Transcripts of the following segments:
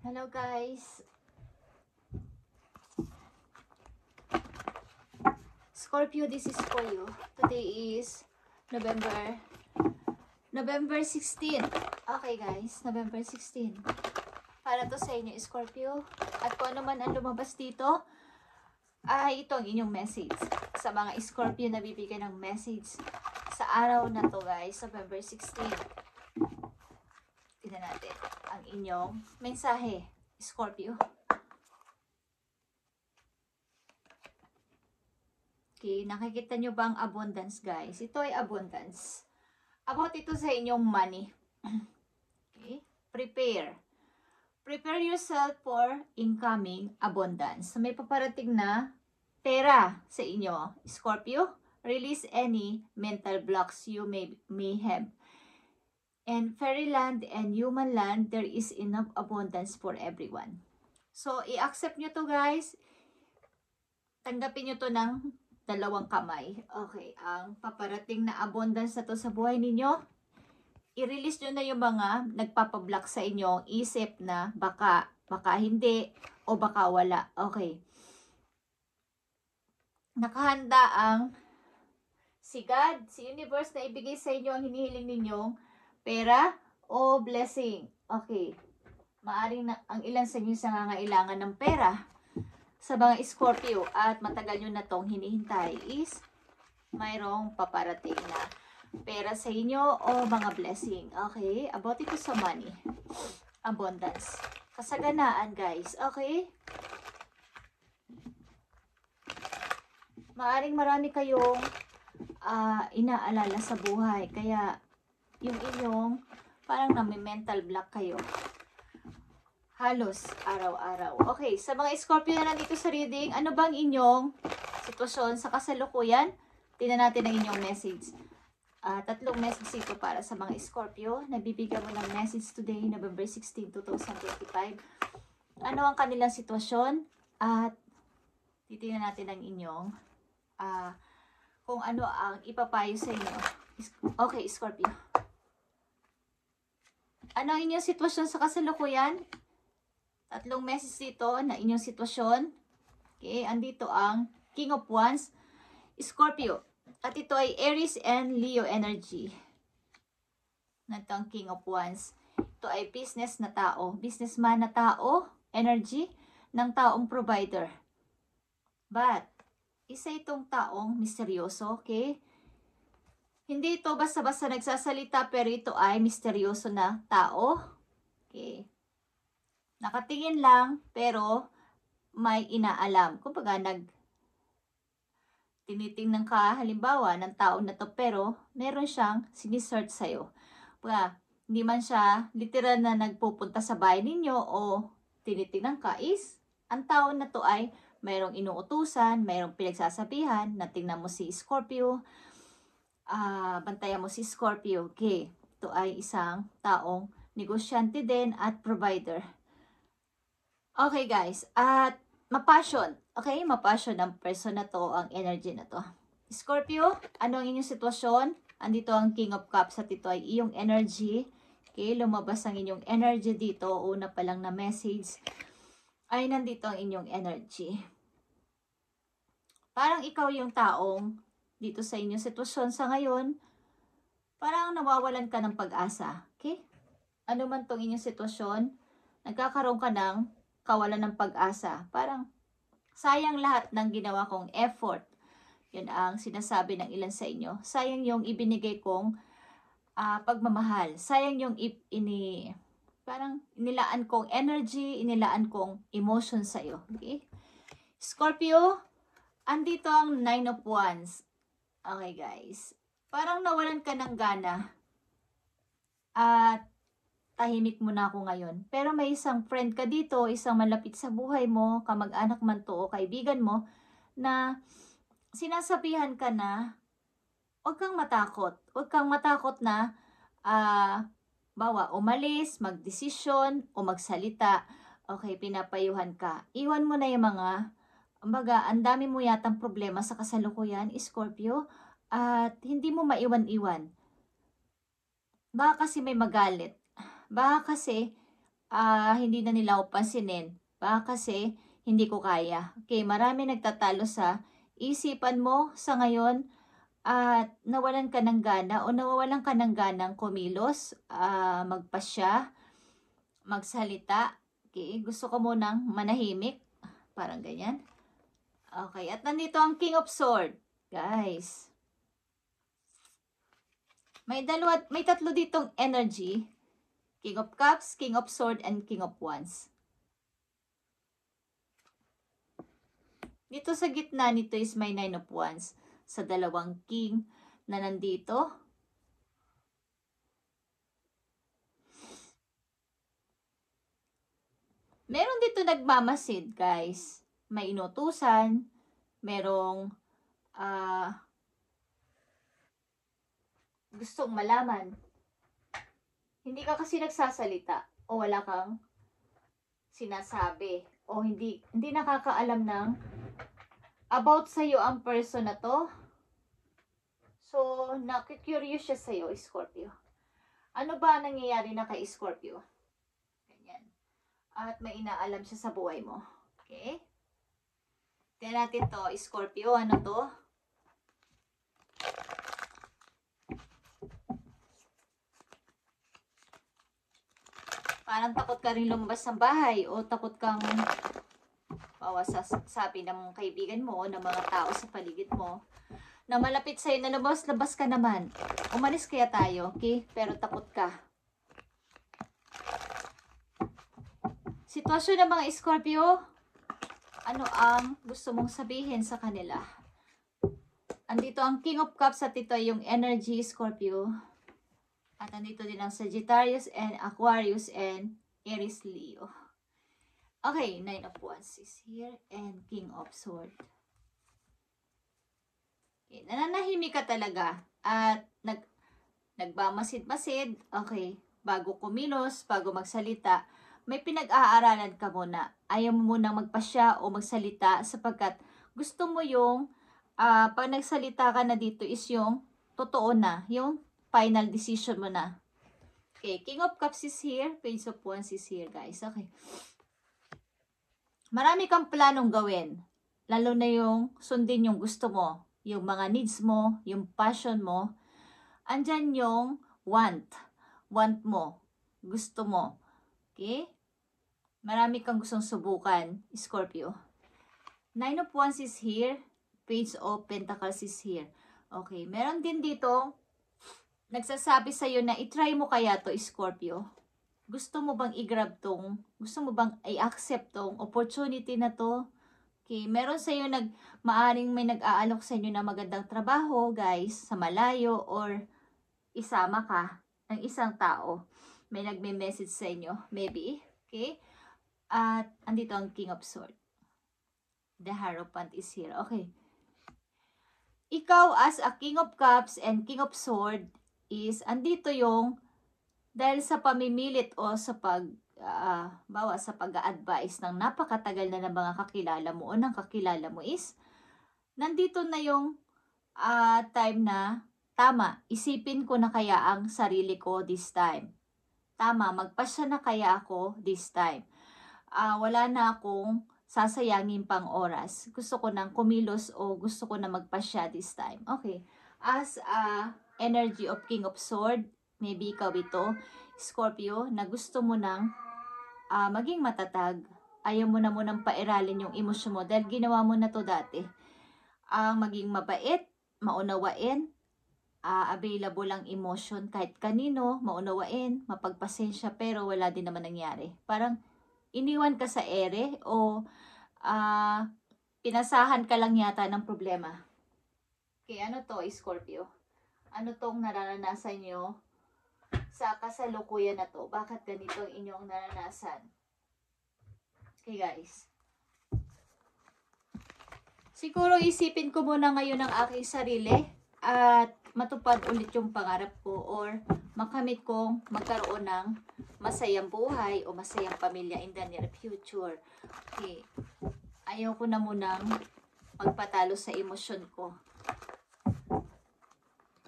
Hello guys. Scorpio, this is for you. Today is November 16. Okay guys, November 16. Para to sa inyo, Scorpio. At kung ano man ang lumabas dito, ay ito ang inyong message. Sa mga Scorpio na bibigyan ng message sa araw na to guys, November 16. Tingnan natin ang inyong mensahe, Scorpio. Okay, nakikita nyo ba ang abundance guys? Ito ay abundance. About ito sa inyong money. Okay, prepare. Prepare yourself for incoming abundance. May paparating na pera sa inyo, Scorpio. Release any mental blocks you may have. In fairyland and human land, there is enough abundance for everyone. So, i-accept nyo to guys. Tanggapin nyo to ng dalawang kamay. Okay, ang paparating na abundance na to sa buhay ninyo, i-release nyo na yung mga nagpapablock sa inyong isip na baka hindi, o baka wala. Okay. Nakahanda ang si God, si Universe na ibigay sa inyo ang hinihiling ninyong pera o blessing. Okay. Maaring ang ilan sa inyo sa nangangailangan ng pera sa mga Scorpio at matagal nyo na tong hinihintay is mayroong paparating na pera sa inyo o mga blessing. Okay? About ito sa money. Abundance. Kasaganaan guys. Okay? Maaring marami kayong inaalala sa buhay. Kaya yung inyong parang nami-mental block kayo. Halos araw-araw. Okay, sa mga Scorpio na nandito sa reading, ano bang inyong sitwasyon sa kasalukuyan? Tingnan natin ang inyong message. Tatlong message ito para sa mga Scorpio. Nabibigyan mo ng message today, November 16, 2025. Ano ang kanilang sitwasyon? At titingnan natin ang inyong kung ano ang ipapayo sa inyo. Okay, Scorpio. Ano ang inyong sitwasyon sa kasalukuyan? Tatlong message dito na inyong sitwasyon. Okay, andito ang King of Wands, Scorpio. At ito ay Aries and Leo energy. Ito ang King of Wands. Ito ay business na tao. Businessman na tao. Energy ng taong provider. But, isa itong taong misteryoso. Okay? Hindi ito basta-basta nagsasalita pero ito ay misteryoso na tao. Okay. Nakatingin lang pero may inaalam. Kumbaga tinitingnan ka halimbawa ng tao na to pero meron siyang sinisearch sa'yo. Kumbaga, hindi man siya literal na nagpupunta sa bahay ninyo o tinitingnan ka is ang tao na to ay mayroong inuutusan, mayroong pinagsasabihan na tingnan mo si Scorpio. Bantayan mo si Scorpio. Okay. Ito ay isang taong negosyante din at provider. Okay guys. At mapassion. Okay? Mapassion ng person na to, ang energy na to. Scorpio, ano ang inyong sitwasyon? Andito ang King of Cups at ito ay iyong energy. Okay? Lumabas ang inyong energy dito. Una pa lang na message ay nandito ang inyong energy. Parang ikaw yung taong dito sa inyong sitwasyon sa ngayon, parang nawawalan ka ng pag-asa. Okay? Ano man tong inyong sitwasyon, nagkakaroon ka ng kawalan ng pag-asa. Parang sayang lahat ng ginawa kong effort. Yun ang sinasabi ng ilan sa inyo. Sayang yung ibinigay kong pagmamahal. Sayang yung parang inilaan kong energy, inilaan kong emotion sa iyo. Okay? Scorpio, andito ang 9 of Wands. Okay guys, parang nawalan ka ng gana at tahimik mo na ako ngayon. Pero may isang friend ka dito, isang malapit sa buhay mo, kamag-anak man to o kaibigan mo, na sinasabihan ka na huwag kang matakot. Huwag kang matakot na umalis, magdesisyon o magsalita. Okay, pinapayuhan ka. Iwan mo na yung ang dami mo yatang problema sa kasalukuyan, Scorpio, at hindi mo maiwan-iwan. Baka kasi may magalit. Baka kasi hindi na nila ako pansinin. Baka kasi hindi ko kaya. Okay, marami nagtatalo sa isipan mo sa ngayon at nawalan ka ng gana o nawawalan ka ng ganang kumilos, magpasya, magsalita. Okay, gusto ko munang manahimik. Parang ganyan. Okay, at nandito ang King of Swords. Guys, may tatlo ditong energy. King of Cups, King of Swords, and King of Wands. Dito sa gitna nito is may Nine of Wands. Sa dalawang King na nandito. Meron dito nagmamasid, guys. May inutusan. Merong gustong malaman. Hindi ka kasi nagsasalita o wala kang sinasabi o hindi nakakaalam ng about sa'yo ang person na to. So, nakikurious siya sa'yo, Scorpio. Ano ba nangyayari na kay Scorpio? Ganyan. At may inaalam siya sa buhay mo. Okay? Tingnan natin to, Scorpio. Ano to? Parang takot ka rin lumabas ng bahay o takot kang sabi ng kaibigan mo o ng mga tao sa paligid mo na malapit sa'yo na labas ka naman. Umalis kaya tayo, okay? Pero takot ka. Sitwasyon ng mga Scorpio, ano ang gusto mong sabihin sa kanila? Andito ang King of Cups at ito yung energy Scorpio. At andito din ang Sagittarius and Aquarius and Aries Leo. Okay, Nine of Wands is here and King of Swords. Okay, nananahimik ka talaga at nagmamasid-masid. Okay, bago kumilos, bago magsalita, may pinag-aaralan ka muna. Ayaw mo munang magpasya o magsalita sapagkat gusto mo yung pag nagsalita ka na dito is yung totoo na, yung final decision mo na. Okay, King of Cups is here, Page of Wands is here, guys. Okay. Marami kang planong gawin. Lalo na yung sundin yung gusto mo, yung mga needs mo, yung passion mo. Andyan yung want mo, gusto mo. Okay? Marami kang gustong subukan, Scorpio. Nine of Wands is here, Page of Pentacles is here. Okay, meron din dito nagsasabi sa'yo na itry mo kaya to, Scorpio. Gusto mo bang i-grab gusto mo bang i-accept tong opportunity na to? Okay, meron sa'yo maaring may nag-aalok sa inyo na magandang trabaho, guys, sa malayo or isama ka ng isang tao. May nagme-message sa inyo, maybe. Okay? At andito ang King of Swords. The Hierophant is here. Okay. Ikaw as a King of Cups and King of Swords is andito yung dahil sa pamimilit o sa sa pag-a-advise ng napakatagal na ng mga kakilala mo o ng kakilala mo is nandito na yung time na tama, isipin ko na kaya ang sarili ko this time. Tama, magpasya na kaya ako this time. Wala na akong sasayangin pang oras. Gusto ko nang kumilos o gusto ko na magpasya this time. Okay. As energy of King of Swords, maybe ikaw ito, Scorpio, na gusto mo nang maging matatag. Ayaw mo na munang pairalin yung emosyon mo dahil ginawa mo na to dati. Maging mabait, maunawain, available ang emotion kahit kanino, maunawain, mapagpasensya, pero wala din naman nangyari. Parang iniwan ka sa ere o pinasahan ka lang yata ng problema. Okay, ano to, Scorpio? Ano tong nararanasan nyo sa kasalukuyan na to? Bakit ganito ang inyong naranasan? Okay, guys. Siguro isipin ko muna ngayon ang aking sarili at matupad ulit yung pangarap ko or makamit kong magkaroon ng masayang buhay o masayang pamilya in the near future. Okay. Ayaw ko na munang magpatalo sa emosyon ko.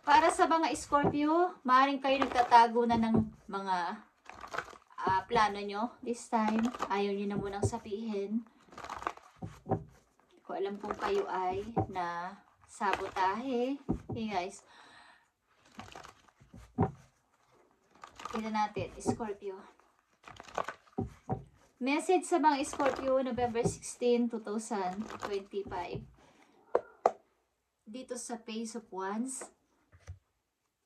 Para sa mga Scorpio, maaaring kayo nagtatago na ng mga plano nyo this time. Ayaw nyo na munang sabihin. Hindi ko alam kung kayo ay na sabotahe. Okay guys. Kita natin, Scorpio. Message sa mga Scorpio, November 16, 2025. Dito sa Page of Wands.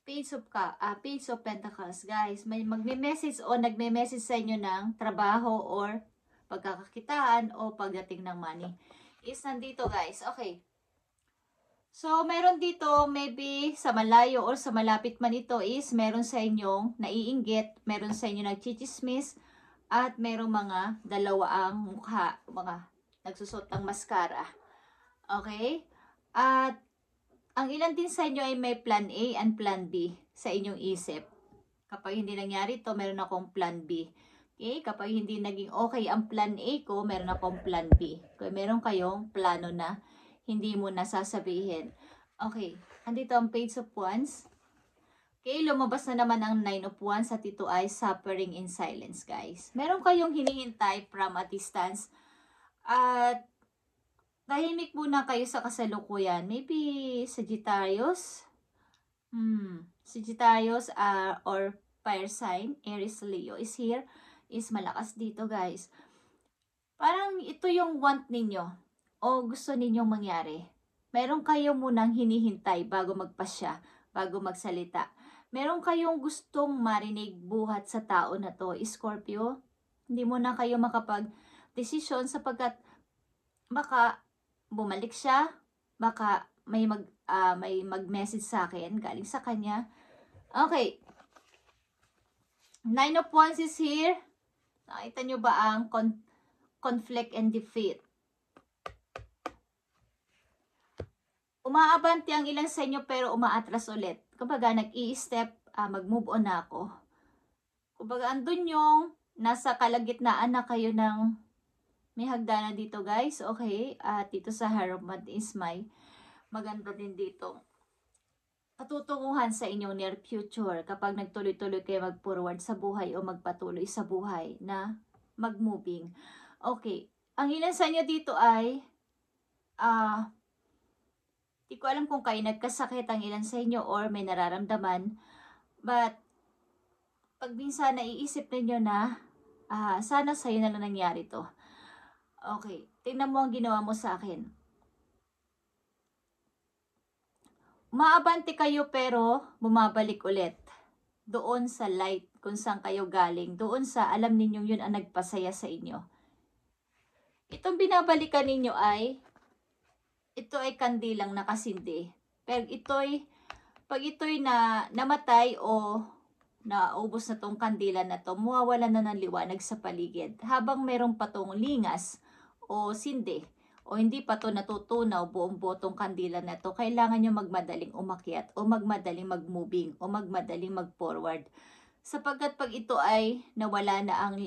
Page of Pentacles, guys. May magme-message o nagme-message sa inyo ng trabaho or pagkakakitaan o pagdating ng money. Is nandito, guys. Okay. So, meron dito, maybe sa malayo or sa malapit man ito is meron sa inyong naiinggit, meron sa inyo nagchichismis, at merong mga dalawa ang mukha, mga nagsusot ng mascara. Okay? At ang ilan din sa inyo ay may plan A and plan B sa inyong isip. Kapag hindi nangyari ito, meron akong plan B. Okay? Kapag hindi naging okay ang plan A ko, meron akong plan B. Kaya meron kayong plano na hindi mo nasasabihin. Okay. Andito ang Page of Wands. Okay, lumabas na naman ang 9 of Wands at ito ay suffering in silence, guys. Meron kayong hinihintay from a distance. At tahimik muna kayo sa kasalukuyan. Maybe Sagittarius. Sagittarius or fire sign. Aries, Leo is here. Is malakas dito, guys. Parang ito yung want ninyo. O gusto ninyong mangyari. Meron kayo munang hinihintay bago magpasya. Bago magsalita. Meron kayong gustong marinig buhat sa tao na to. Scorpio. Hindi mo na kayo makapag-desisyon sapagkat baka bumalik siya, baka may mag-message sa akin galing sa kanya. Okay. 9 of Wands is here. Nakita nyo ba ang conflict and defeat? Umaabanti ang ilan sa inyo pero umaatras ulit. Kumbaga nag-i-step, mag-move on na ako. Kumbaga andun yung nasa kalagitnaan na kayo ng may hagdanan dito, guys. Okay. At dito sa Hermit is may maganda din dito. Patutunguhan sa inyong near future kapag nagtuloy-tuloy kayo mag-forward sa buhay o magpatuloy sa buhay na mag-moving. Okay. Ang ilan sa inyo dito ay di ko alam kung kayo nagkasakit ang ilan sa inyo or may nararamdaman. But pag minsan naiisip ninyo na sana sa'yo na lang nangyari to. Okay, tingnan mo ang ginawa mo sa akin. Umaabante kayo pero bumabalik ulit. Doon sa light kung saan kayo galing. Doon sa alam ninyong yun ang nagpasaya sa inyo. Itong binabalikan ninyo ay, ito ay kandilang nakasindi. Pero pag ito'y namatay o naubos na tong kandila na to, mawawala na ng liwanag sa paligid. Habang meron pa tong lingas, o sindi, o hindi pa to natutunaw buong botong kandila na to, kailangan nyo magmadaling umakyat, o magmadaling mag-moving, o magmadaling mag-forward. Sapagkat pag ito ay nawala na ang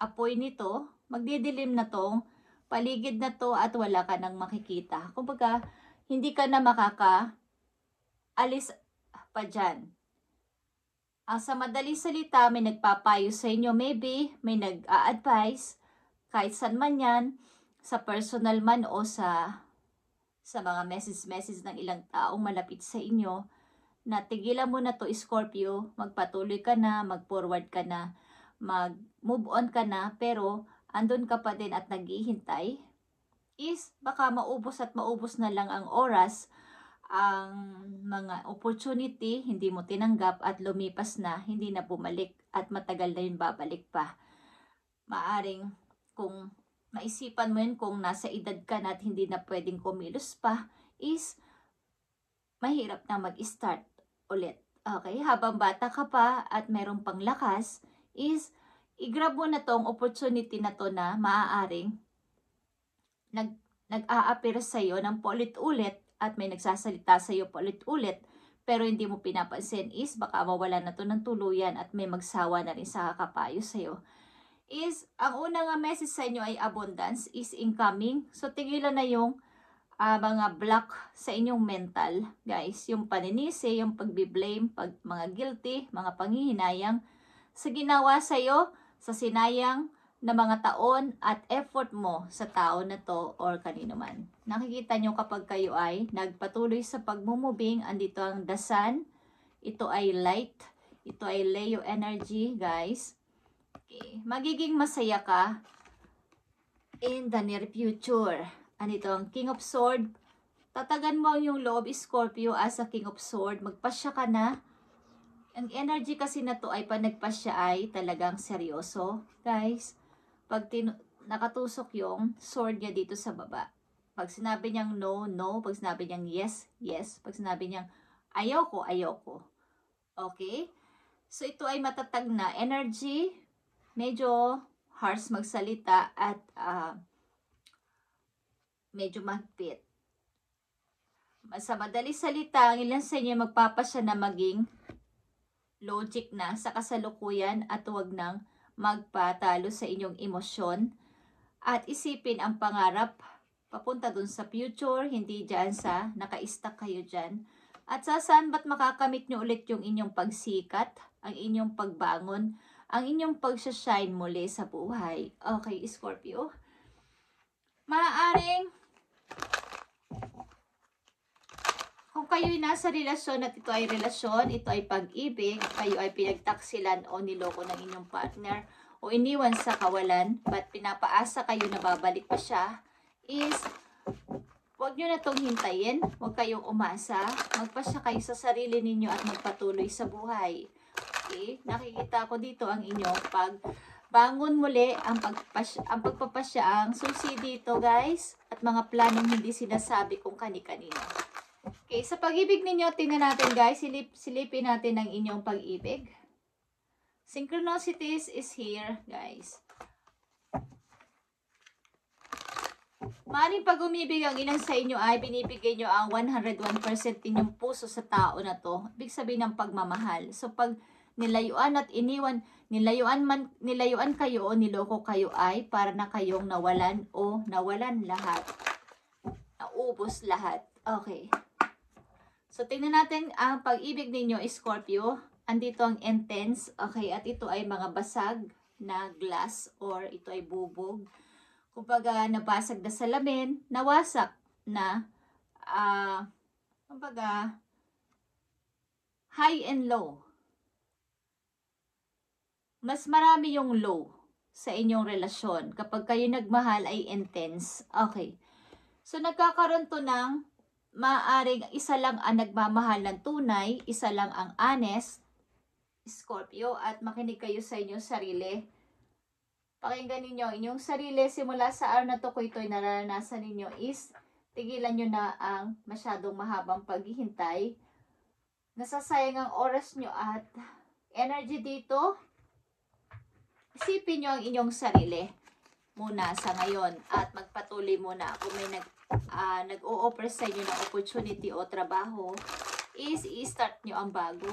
apoy nito, magdidilim na tong paligid na to at wala ka nang makikita. Kumbaga, hindi ka na makaka-alis pa dyan. Sa madaling salita, may nagpapayo sa inyo, maybe may nag-a-advise, kahit saan man yan, sa personal man o sa mga message ng ilang taong malapit sa inyo, na tigilan mo na to, Scorpio, magpatuloy ka na, mag-forward ka na, mag-move on ka na, pero andun ka pa din at naghihintay, is baka maubos na lang ang oras, ang mga opportunity, hindi mo tinanggap at lumipas na, hindi na bumalik at matagal na yun babalik pa. Maaring kung maisipan mo yun, kung nasa edad ka na at hindi na pwedeng kumilos pa, is mahirap na mag-start ulit. Okay? Habang bata ka pa at meron pang lakas, is i-grab mo na tong opportunity na to na maaaring nag-a-appear sa'yo ng paulit-ulit at may nagsasalita sa'yo paulit-ulit pero hindi mo pinapansin, is baka mawala na to ng tuluyan at may magsawa na rin sa kakapayo sa'yo. Is ang unang message sa inyo ay abundance is incoming. So tigilan na yung mga block sa inyong mental, guys. Yung paninisi, yung pagbi-blame, mga guilty, mga panghihinayang. sa ginawa sa'yo, sa sinayang na mga taon at effort mo sa tao na to or kanino man. Nakikita nyo kapag kayo ay nagpatuloy sa pagmumubing, andito ang the sun, ito ay light, ito ay Leo energy, guys. Okay. Magiging masaya ka in the near future. Andito ang King of Sword. Tatagan mo yung loob, Scorpio, as a King of Sword. Magpasya ka na. Ang energy kasi na to ay pag nagpasya ay talagang seryoso, guys. Pag nakatusok yung sword niya dito sa baba. Pag sinabi niyang no, no. Pag sinabi niyang yes, yes. Pag sinabi niyang ayoko, ayoko. Okay? So, ito ay matatag na energy. Medyo harsh magsalita at medyo mahigpit. Sa madali salita, ang ilan sa inyo magpapasya na maging logic na sa kasalukuyan at huwag nang magpatalo sa inyong emosyon at isipin ang pangarap papunta dun sa future, hindi dyan sa naka-stuck kayo dyan. At sa saan ba't makakamit nyo ulit yung inyong pagsikat, ang inyong pagbangon, ang inyong pag-shine muli sa buhay. Okay, Scorpio. Maaaring kung kayo'y nasa relasyon at ito ay relasyon, ito ay pag-ibig, kayo ay pinagtaksilan o niloko ng inyong partner o iniwan sa kawalan, but pinapaasa kayo na babalik pa siya, is huwag nyo na itong hintayin, huwag kayong umasa, magpasya kayo sa sarili ninyo at magpatuloy sa buhay. Okay? Nakikita ko dito ang inyong pagbangon muli, ang pagpapasya, ang susi dito, guys, at mga planong hindi sinasabi kung kani-kanino. Okay, sa pag-ibig ninyo, tingnan natin, guys, silipin natin ang inyong pag-ibig. Synchronicities is here, guys. Maaaring pag umibig ang ilan sa inyo ay binibigay nyo ang 101% ninyong puso sa tao na to. Ibig sabihin ng pagmamahal. So pag nilayuan at iniwan, nilayuan kayo o niloko kayo ay para na kayong nawalan o nawalan lahat. Naubos lahat. Okay. So, tingnan natin ang pag-ibig ninyo, Scorpio. Andito ang intense. Okay, at ito ay mga basag na glass or ito ay bubog. Kumbaga, nabasag na salamin, nawasak na, kumbaga, high and low. Mas marami yung low sa inyong relasyon. Kapag kayo nagmahal ay intense. Okay. So, nagkakaroon to ng maaring isa lang ang nagmamahal ng tunay, isa lang ang honest, Scorpio, at makinig kayo sa inyong sarili. Pakinggan ninyo, inyong sarili, simula sa araw na to ko ito'y nararanasan ninyo is, tigilan nyo na ang masyadong mahabang paghihintay. Nasasayang ang oras nyo at energy dito. Isipin nyo ang inyong sarili muna sa ngayon at magpatuloy muna. Kung may nag-o-offer sa inyo ng opportunity o trabaho, is i-start nyo ang bago.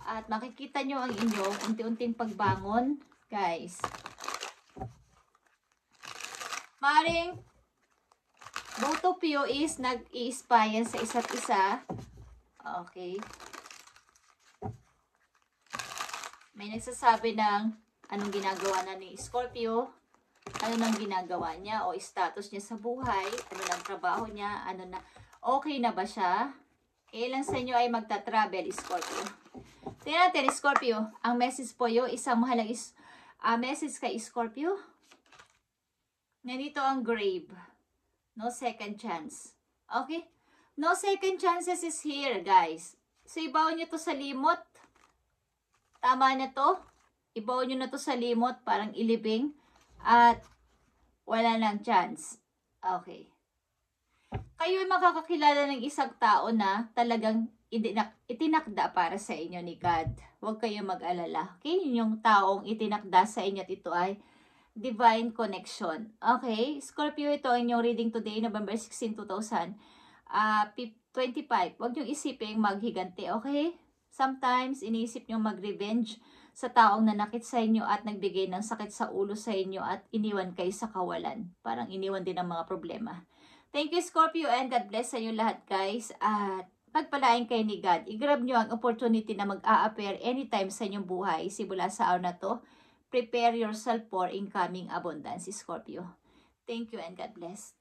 At makikita nyo ang inyong unti-unting pagbangon, guys. Maring both of you is nag-i-inspire sa isa't isa. Okay. May nagsasabi ng anong ginagawa na ni Scorpio, ano nang ginagawa niya o status niya sa buhay, ano nang trabaho niya, ano na, okay na ba siya? Ilan sa inyo ay magta-travel, Scorpio? Tingnan natin, Scorpio, ang message po yun, isang mahalang message kay Scorpio. Nandito ang grave. No second chance. Okay? No second chances is here, guys. So, ibaw nyo to sa limot. Tama na to. Ibaw nyo na to sa limot, parang ilibing. At wala nang chance. Okay. Kayo ay makakakilala ng isang tao na talagang itinakda para sa inyo ni God. Huwag kayong mag-alala. Okay? Yung taong itinakda sa inyo at ito ay divine connection. Okay? Scorpio, ito ang inyong reading today, November 16, 2025. Huwag niyong isipin maghiganti. Okay? Sometimes, iniisip nyo mag-revenge sa taong nanakit sa inyo at nagbigay ng sakit sa ulo sa inyo at iniwan kayo sa kawalan. Parang iniwan din ang mga problema. Thank you, Scorpio, and God bless sa inyo lahat, guys. At pagpalain kayo ni God. I-grab nyo ang opportunity na mag-a-appear anytime sa inyong buhay. Simula sa araw na to, prepare yourself for incoming abundance, Scorpio. Thank you and God bless.